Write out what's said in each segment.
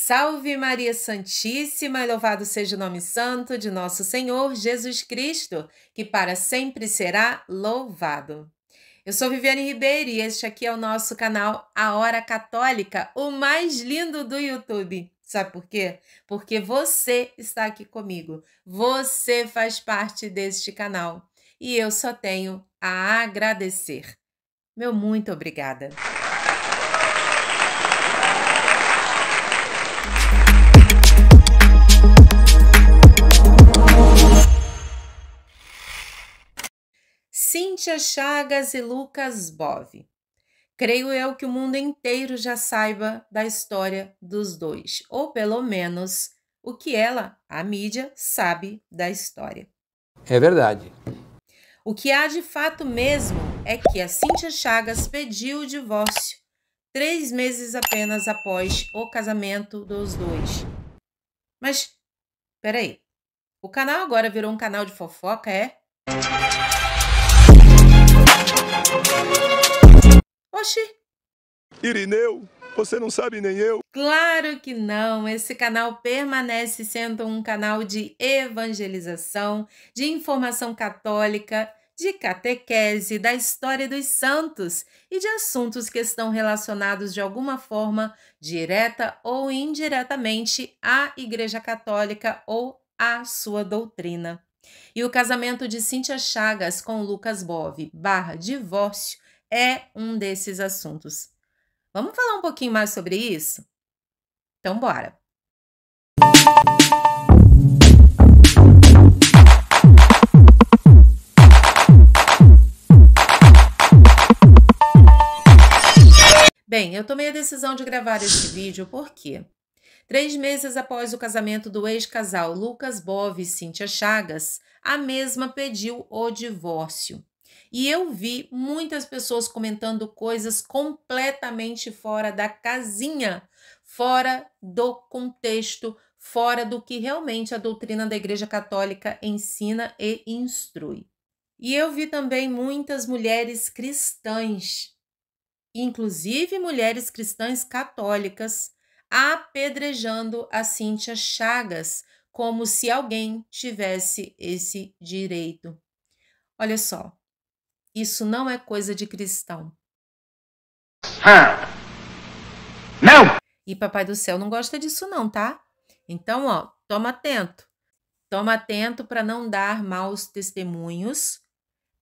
Salve Maria Santíssima, e louvado seja o nome santo de nosso Senhor Jesus Cristo, que para sempre será louvado. Eu sou Viviane Ribeiro e este aqui é o nosso canal A Hora Católica, o mais lindo do YouTube. Sabe por quê? Porque você está aqui comigo, você faz parte deste canal e eu só tenho a agradecer. Meu muito obrigada. Cíntia Chagas e Lucas Bove. Creio eu que o mundo inteiro já saiba da história dos dois, ou pelo menos o que ela, a mídia, sabe da história. É verdade. O que há de fato mesmo é que a Cíntia Chagas pediu o divórcio 3 meses apenas após o casamento dos dois. Mas, peraí, o canal agora virou um canal de fofoca, é? Oxi! Irineu, você não sabe nem eu. Claro que não! Esse canal permanece sendo um canal de evangelização, de informação católica, de catequese, da história dos santos e de assuntos que estão relacionados de alguma forma, direta ou indiretamente, à Igreja Católica ou à sua doutrina. E o casamento de Cíntia Chagas com Lucas Bove / divórcio é um desses assuntos. Vamos falar um pouquinho mais sobre isso? Então, bora! Bem, eu tomei a decisão de gravar este vídeo porque 3 meses após o casamento do ex-casal Lucas Bove e Cíntia Chagas, a mesma pediu o divórcio. E eu vi muitas pessoas comentando coisas completamente fora da casinha, fora do contexto, fora do que realmente a doutrina da Igreja Católica ensina e instrui. E eu vi também muitas mulheres cristãs, inclusive mulheres cristãs católicas, apedrejando a Cíntia Chagas como se alguém tivesse esse direito. Olha só, isso não é coisa de cristão. Não! E Papai do Céu não gosta disso não, tá? Então, ó, toma atento. Toma atento para não dar maus testemunhos,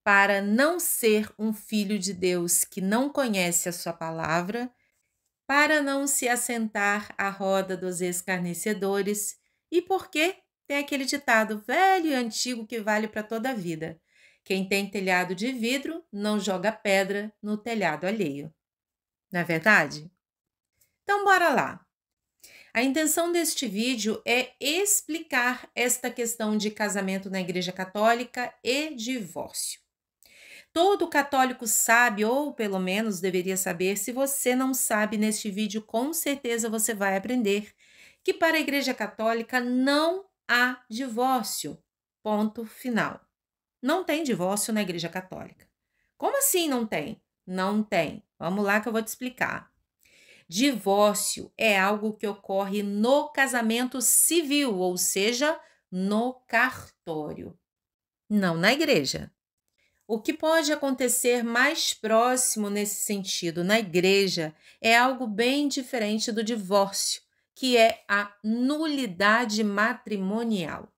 para não ser um filho de Deus que não conhece a sua palavra, para não se assentar à roda dos escarnecedores e porque tem aquele ditado velho e antigo que vale para toda a vida. Quem tem telhado de vidro não joga pedra no telhado alheio. Não é verdade? Então, bora lá. A intenção deste vídeo é explicar esta questão de casamento na Igreja Católica e divórcio. Todo católico sabe, ou pelo menos deveria saber, se você não sabe neste vídeo, com certeza você vai aprender, que para a Igreja Católica não há divórcio. Ponto final. Não tem divórcio na Igreja Católica. Como assim não tem? Não tem. Vamos lá que eu vou te explicar. Divórcio é algo que ocorre no casamento civil, ou seja, no cartório, não na igreja. O que pode acontecer mais próximo nesse sentido na igreja é algo bem diferente do divórcio, que é a nulidade matrimonial.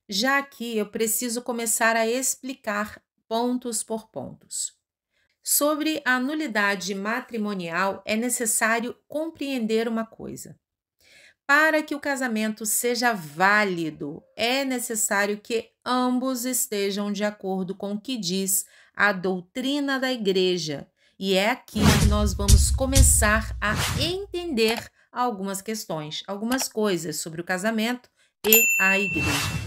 Já aqui eu preciso começar a explicar pontos por pontos. Sobre a nulidade matrimonial, é necessário compreender uma coisa. Para que o casamento seja válido, é necessário que ambos estejam de acordo com o que diz a doutrina da igreja. E é aqui que nós vamos começar a entender algumas questões, algumas coisas sobre o casamento e a igreja.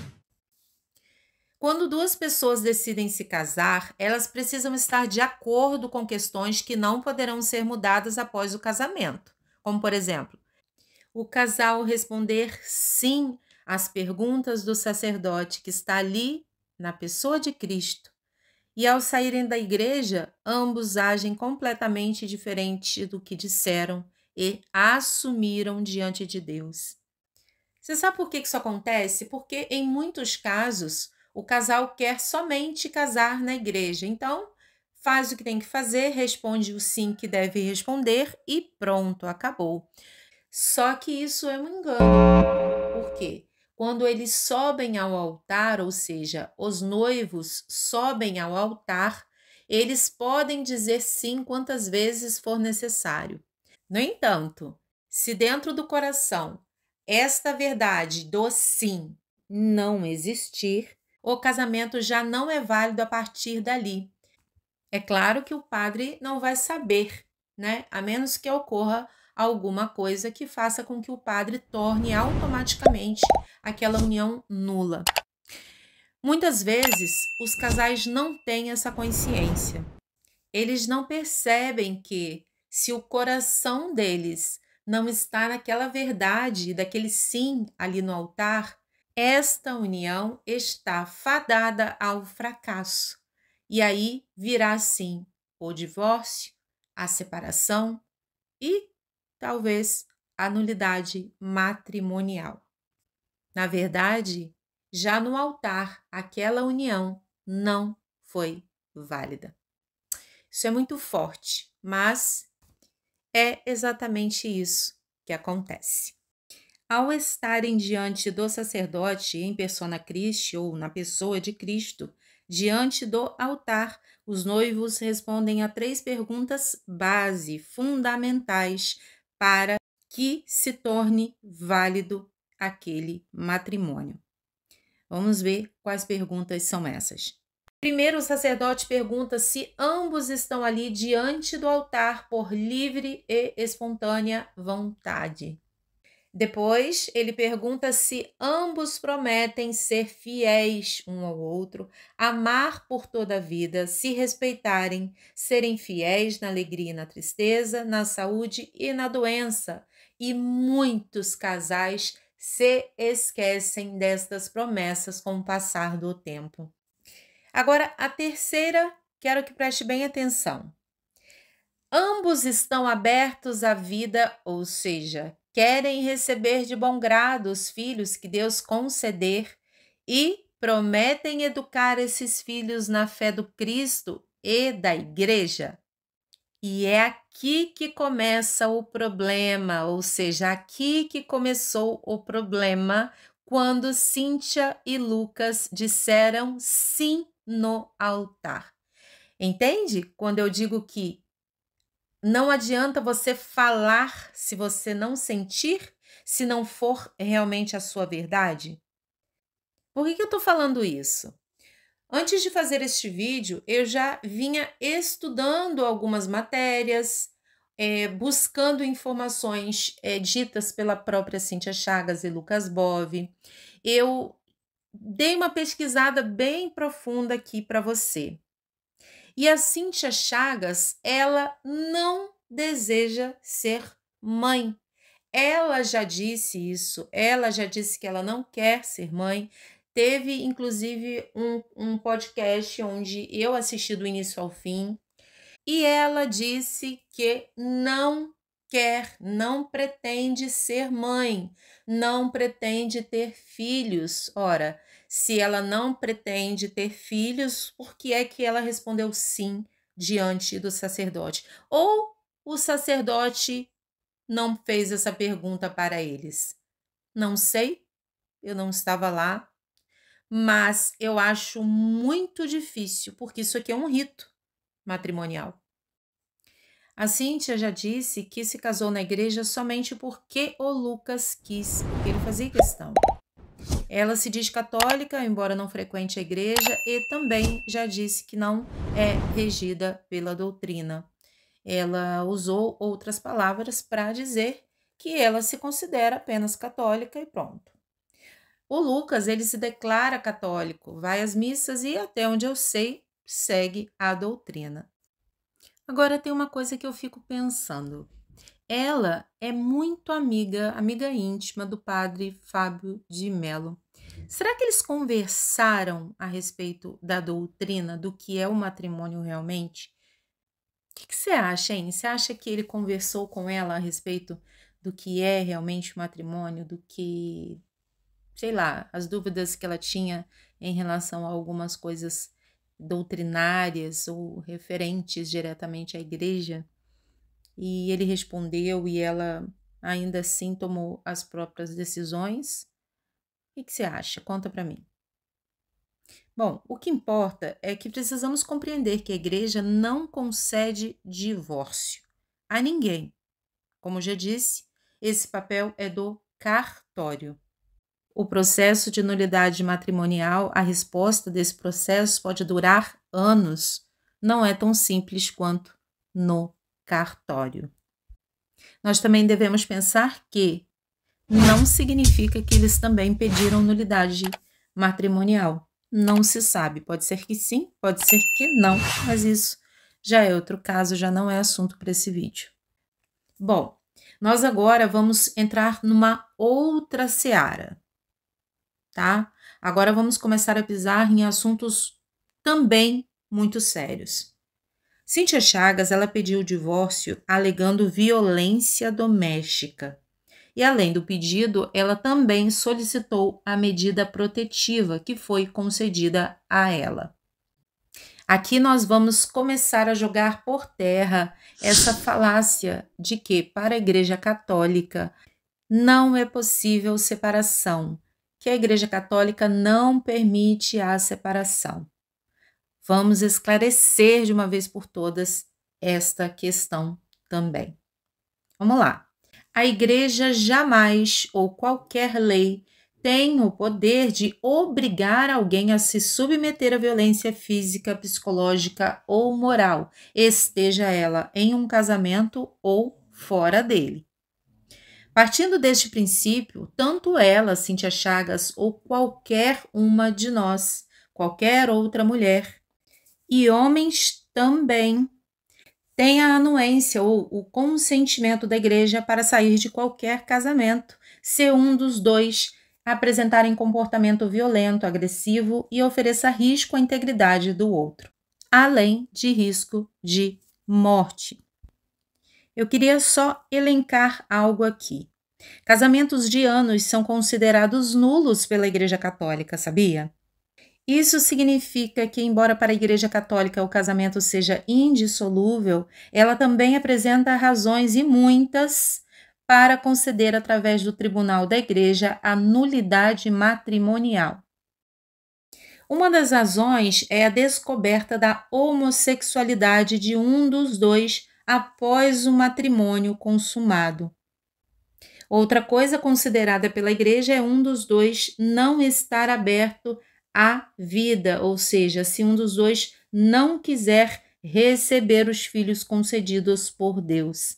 Quando duas pessoas decidem se casar, elas precisam estar de acordo com questões que não poderão ser mudadas após o casamento. Como, por exemplo, o casal responder sim às perguntas do sacerdote que está ali na pessoa de Cristo. E ao saírem da igreja, ambos agem completamente diferente do que disseram e assumiram diante de Deus. Você sabe por que isso acontece? Porque em muitos casos o casal quer somente casar na igreja. Então, faz o que tem que fazer, responde o sim que deve responder e pronto, acabou. Só que isso é um engano. Por quê? Quando eles sobem ao altar, ou seja, os noivos sobem ao altar, eles podem dizer sim quantas vezes for necessário. No entanto, se dentro do coração esta verdade do sim não existir, o casamento já não é válido a partir dali. É claro que o padre não vai saber, né? A menos que ocorra alguma coisa que faça com que o padre torne automaticamente aquela união nula. Muitas vezes, os casais não têm essa consciência. Eles não percebem que, se o coração deles não está naquela verdade, daquele sim ali no altar, esta união está fadada ao fracasso. E aí virá sim o divórcio, a separação e talvez a nulidade matrimonial. Na verdade, já no altar, aquela união não foi válida. Isso é muito forte, mas é exatamente isso que acontece. Ao estarem diante do sacerdote em persona Christi ou na pessoa de Cristo, diante do altar, os noivos respondem a 3 perguntas base, fundamentais, para que se torne válido aquele matrimônio. Vamos ver quais perguntas são essas. Primeiro, o sacerdote pergunta se ambos estão ali diante do altar por livre e espontânea vontade. Depois, ele pergunta se ambos prometem ser fiéis um ao outro, amar por toda a vida, se respeitarem, serem fiéis na alegria e na tristeza, na saúde e na doença. E muitos casais se esquecem destas promessas com o passar do tempo. Agora, a terceira, quero que preste bem atenção. Ambos estão abertos à vida, ou seja, querem receber de bom grado os filhos que Deus conceder e prometem educar esses filhos na fé do Cristo e da Igreja. E é aqui que começa o problema, ou seja, aqui que começou o problema quando Cíntia e Lucas disseram sim no altar. Entende? Quando eu digo que não adianta você falar se você não sentir, se não for realmente a sua verdade. Por que eu estou falando isso? Antes de fazer este vídeo, eu já vinha estudando algumas matérias, buscando informações ditas pela própria Cíntia Chagas e Lucas Bove. Eu dei uma pesquisada bem profunda aqui para você. E a Cíntia Chagas, ela não deseja ser mãe. Ela já disse isso, ela já disse que ela não quer ser mãe. Teve, inclusive, um podcast onde eu assisti do início ao fim. E ela disse que não quer, não pretende ser mãe, não pretende ter filhos. Ora, se ela não pretende ter filhos, por que é que ela respondeu sim diante do sacerdote? Ou o sacerdote não fez essa pergunta para eles? Não sei, eu não estava lá, mas eu acho muito difícil, porque isso aqui é um rito matrimonial. A Cíntia já disse que se casou na igreja somente porque o Lucas quis, porque ele fazia questão. Ela se diz católica, embora não frequente a igreja, e também já disse que não é regida pela doutrina. Ela usou outras palavras para dizer que ela se considera apenas católica e pronto. O Lucas, ele se declara católico, vai às missas e, até onde eu sei, segue a doutrina. Agora tem uma coisa que eu fico pensando. Ela é muito amiga íntima do padre Fábio de Mello. Será que eles conversaram a respeito da doutrina, do que é o matrimônio realmente? que você acha, hein? Você acha que ele conversou com ela a respeito do que é realmente o matrimônio, do que, sei lá, as dúvidas que ela tinha em relação a algumas coisas doutrinárias ou referentes diretamente à igreja? E ele respondeu e ela ainda assim tomou as próprias decisões? O que você acha? Conta para mim. Bom, o que importa é que precisamos compreender que a igreja não concede divórcio a ninguém. Como já disse, esse papel é do cartório. O processo de nulidade matrimonial, a resposta desse processo pode durar anos. Não é tão simples quanto no cartório. Nós também devemos pensar que não significa que eles também pediram nulidade matrimonial. Não se sabe. Pode ser que sim, pode ser que não, mas isso já é outro caso, já não é assunto para esse vídeo. Bom, nós agora vamos entrar numa outra seara, tá? Agora vamos começar a pisar em assuntos também muito sérios. Cíntia Chagas, ela pediu o divórcio alegando violência doméstica. E além do pedido, ela também solicitou a medida protetiva que foi concedida a ela. Aqui nós vamos começar a jogar por terra essa falácia de que, para a Igreja Católica, não é possível separação, que a Igreja Católica não permite a separação. Vamos esclarecer de uma vez por todas esta questão também. Vamos lá. A Igreja jamais ou qualquer lei tem o poder de obrigar alguém a se submeter à violência física, psicológica ou moral, esteja ela em um casamento ou fora dele. Partindo deste princípio, tanto ela, Cíntia Chagas, ou qualquer uma de nós, qualquer outra mulher, e homens também, tem a anuência ou o consentimento da igreja para sair de qualquer casamento, se um dos dois apresentarem comportamento violento, agressivo e ofereça risco à integridade do outro, além de risco de morte. Eu queria só elencar algo aqui. Casamentos de anos são considerados nulos pela Igreja Católica, sabia? Isso significa que, embora para a Igreja Católica o casamento seja indissolúvel, ela também apresenta razões e muitas para conceder através do tribunal da Igreja a nulidade matrimonial. Uma das razões é a descoberta da homossexualidade de um dos dois após o matrimônio consumado. Outra coisa considerada pela Igreja é um dos dois não estar aberto à vida, ou seja, se um dos dois não quiser receber os filhos concedidos por Deus.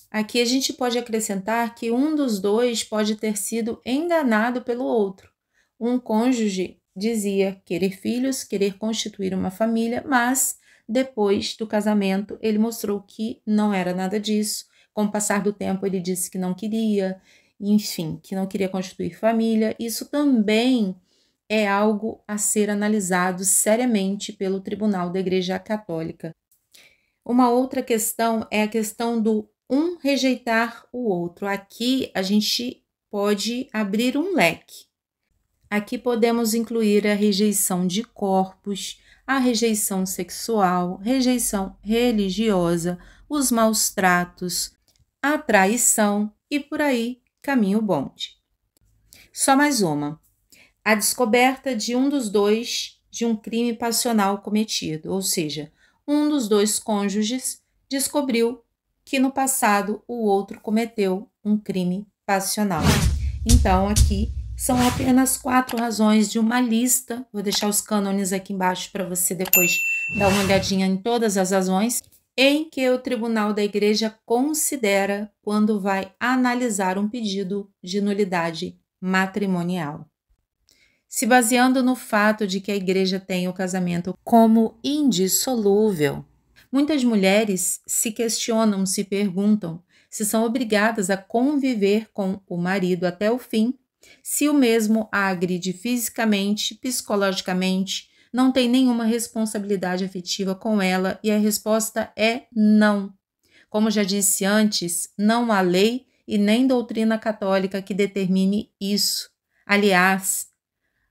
Aqui a gente pode acrescentar que um dos dois pode ter sido enganado pelo outro. Um cônjuge dizia querer filhos, querer constituir uma família, mas depois do casamento ele mostrou que não era nada disso. Com o passar do tempo ele disse que não queria, enfim, que não queria constituir família. Isso também é algo a ser analisado seriamente pelo Tribunal da Igreja Católica. Uma outra questão é a questão do um rejeitar o outro. Aqui a gente pode abrir um leque. Aqui podemos incluir a rejeição de corpos, a rejeição sexual, rejeição religiosa, os maus tratos, a traição e por aí caminha o bonde. Só mais uma. A descoberta de um dos dois de um crime passional cometido, ou seja, um dos dois cônjuges descobriu que no passado o outro cometeu um crime passional. Então, aqui são apenas 4 razões de uma lista. Vou deixar os cânones aqui embaixo para você depois dar uma olhadinha em todas as razões em que o Tribunal da Igreja considera quando vai analisar um pedido de nulidade matrimonial. Se baseando no fato de que a Igreja tem o casamento como indissolúvel, muitas mulheres se questionam, se perguntam se são obrigadas a conviver com o marido até o fim, se o mesmo a agride fisicamente, psicologicamente, não tem nenhuma responsabilidade afetiva com ela e a resposta é não. Como já disse antes, não há lei e nem doutrina católica que determine isso. Aliás,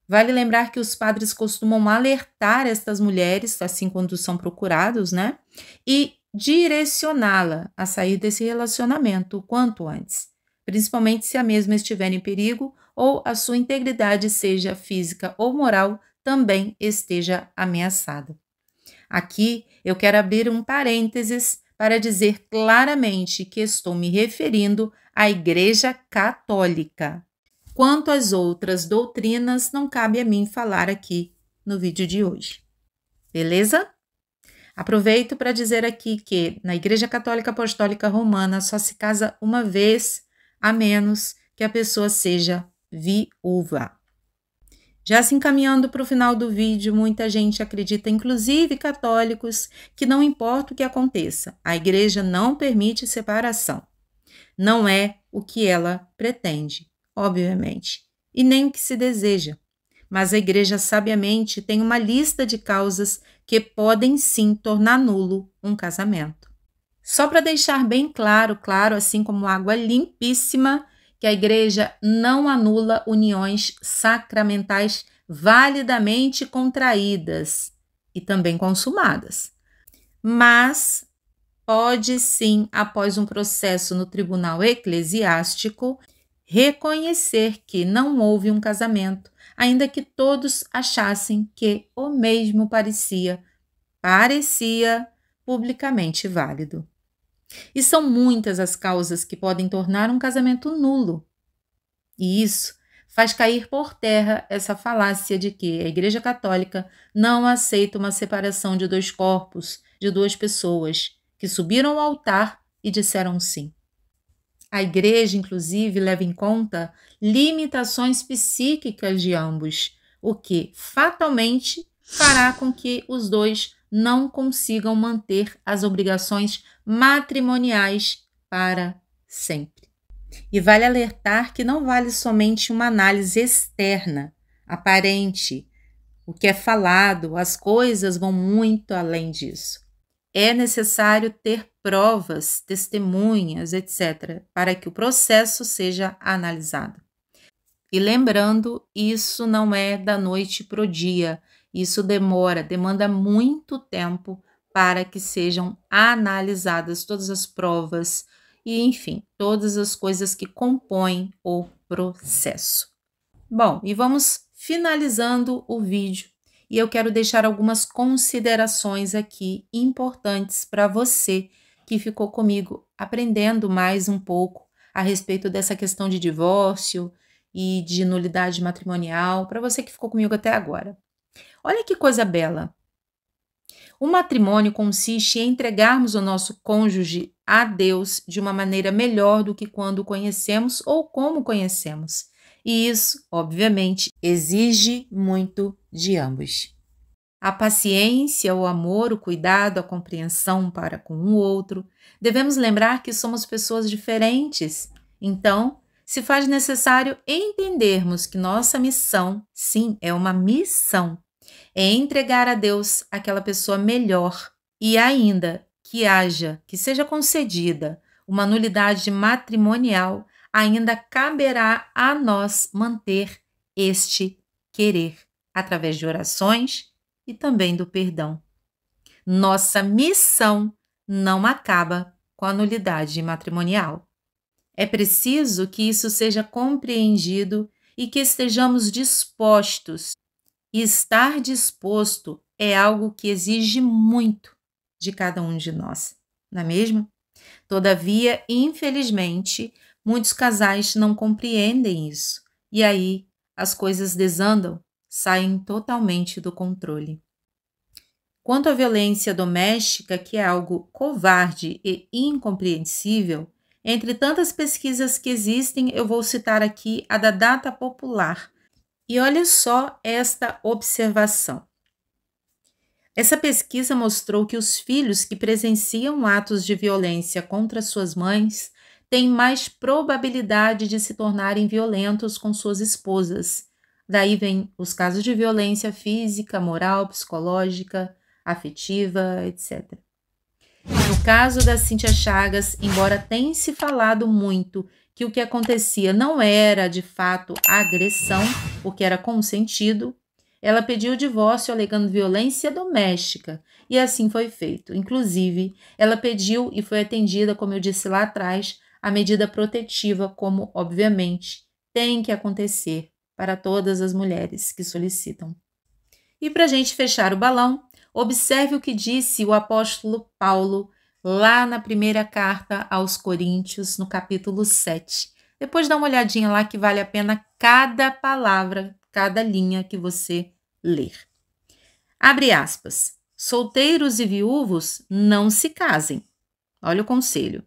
vale lembrar que os padres costumam alertar estas mulheres, assim quando são procurados, né? E direcioná-la a sair desse relacionamento o quanto antes, principalmente se a mesma estiver em perigo ou a sua integridade, seja física ou moral, também esteja ameaçada. Aqui eu quero abrir um parênteses para dizer claramente que estou me referindo à Igreja Católica. Quanto às outras doutrinas, não cabe a mim falar aqui no vídeo de hoje. Beleza? Aproveito para dizer aqui que na Igreja Católica Apostólica Romana só se casa uma vez, a menos que a pessoa seja viúva. Já se encaminhando para o final do vídeo, muita gente acredita, inclusive católicos, que não importa o que aconteça, a igreja não permite separação. Não é o que ela pretende, obviamente, e nem o que se deseja. Mas a igreja sabiamente tem uma lista de causas que podem sim tornar nulo um casamento. Só para deixar bem claro, assim como água limpíssima, que a igreja não anula uniões sacramentais validamente contraídas e também consumadas. Mas pode sim, após um processo no tribunal eclesiástico, reconhecer que não houve um casamento, ainda que todos achassem que o mesmo parecia publicamente válido. E são muitas as causas que podem tornar um casamento nulo. E isso faz cair por terra essa falácia de que a Igreja Católica não aceita uma separação de dois corpos, de duas pessoas, que subiram ao altar e disseram sim. A Igreja, inclusive, leva em conta limitações psíquicas de ambos, o que fatalmente fará com que os dois não consigam manter as obrigações matrimoniais para sempre. E vale alertar que não vale somente uma análise externa, aparente. O que é falado, as coisas vão muito além disso. É necessário ter provas, testemunhas, etc., para que o processo seja analisado. E lembrando, isso não é da noite para o dia. Isso demanda muito tempo para que sejam analisadas todas as provas e, enfim, todas as coisas que compõem o processo. Bom, e vamos finalizando o vídeo. E eu quero deixar algumas considerações aqui importantes para você que ficou comigo aprendendo mais um pouco a respeito dessa questão de divórcio e de nulidade matrimonial, para você que ficou comigo até agora. Olha que coisa bela. O matrimônio consiste em entregarmos o nosso cônjuge a Deus de uma maneira melhor do que quando o conhecemos ou como conhecemos. E isso, obviamente, exige muito de ambos. A paciência, o amor, o cuidado, a compreensão para com o outro. Devemos lembrar que somos pessoas diferentes. Então, se faz necessário entendermos que nossa missão, sim, é uma missão, é entregar a Deus aquela pessoa melhor e ainda que seja concedida uma nulidade matrimonial, ainda caberá a nós manter este querer através de orações e também do perdão. Nossa missão não acaba com a nulidade matrimonial. É preciso que isso seja compreendido e que estejamos dispostos. E estar disposto é algo que exige muito de cada um de nós, não é mesmo? Todavia, infelizmente, muitos casais não compreendem isso. E aí as coisas desandam, saem totalmente do controle. Quanto à violência doméstica, que é algo covarde e incompreensível, entre tantas pesquisas que existem, eu vou citar aqui a da Data Popular. E olha só esta observação. Essa pesquisa mostrou que os filhos que presenciam atos de violência contra suas mães têm mais probabilidade de se tornarem violentos com suas esposas, Daí vem os casos de violência física, moral, psicológica, afetiva, etc. No caso da Cíntia Chagas, embora tenha se falado muito que o que acontecia não era de fato agressão, porque era consentido, ela pediu o divórcio alegando violência doméstica, e assim foi feito. Inclusive, ela pediu e foi atendida, como eu disse lá atrás, a medida protetiva, como, obviamente, tem que acontecer para todas as mulheres que solicitam. E para a gente fechar o balão, observe o que disse o apóstolo Paulo lá na primeira carta aos Coríntios, no capítulo 7. Depois dá uma olhadinha lá que vale a pena cada palavra, cada linha que você ler. Abre aspas. Solteiros e viúvos não se casem. Olha o conselho.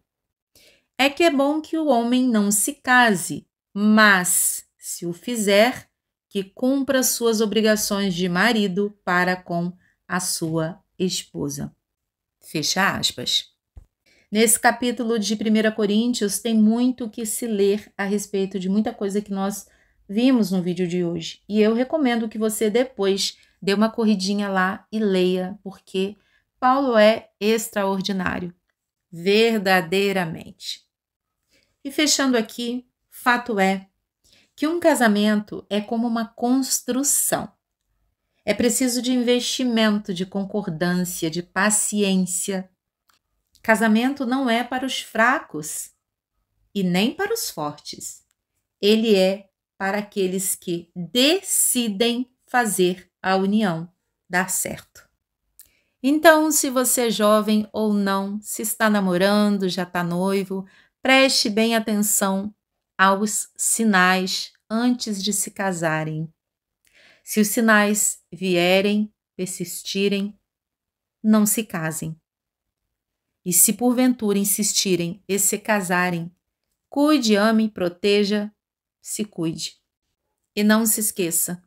É que é bom que o homem não se case, mas, se o fizer, que cumpra suas obrigações de marido para com a sua esposa. Fecha aspas. Nesse capítulo de 1 Coríntios tem muito o que se ler a respeito de muita coisa que nós vimos no vídeo de hoje. E eu recomendo que você depois dê uma corridinha lá e leia, porque Paulo é extraordinário, verdadeiramente. E fechando aqui, fato é que um casamento é como uma construção. É preciso de investimento, de concordância, de paciência. Casamento não é para os fracos e nem para os fortes. Ele é para aqueles que decidem fazer a união dar certo. Então, se você é jovem ou não, se está namorando, já está noivo, preste bem atenção aos sinais antes de se casarem. Se os sinais vierem, persistirem, não se casem. E se porventura insistirem e se casarem, cuide, ame, proteja, se cuide. E não se esqueça,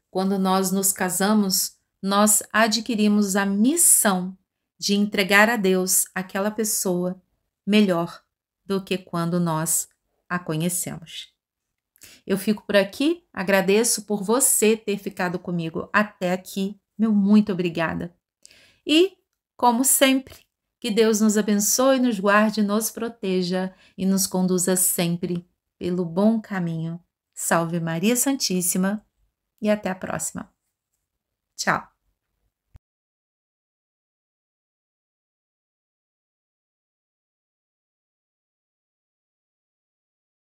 quando nós nos casamos, nós adquirimos a missão de entregar a Deus aquela pessoa melhor do que quando nós a conhecemos. Eu fico por aqui, agradeço por você ter ficado comigo até aqui, meu muito obrigada. E, como sempre, que Deus nos abençoe, nos guarde, nos proteja e nos conduza sempre pelo bom caminho. Salve Maria Santíssima e até a próxima. Tchau!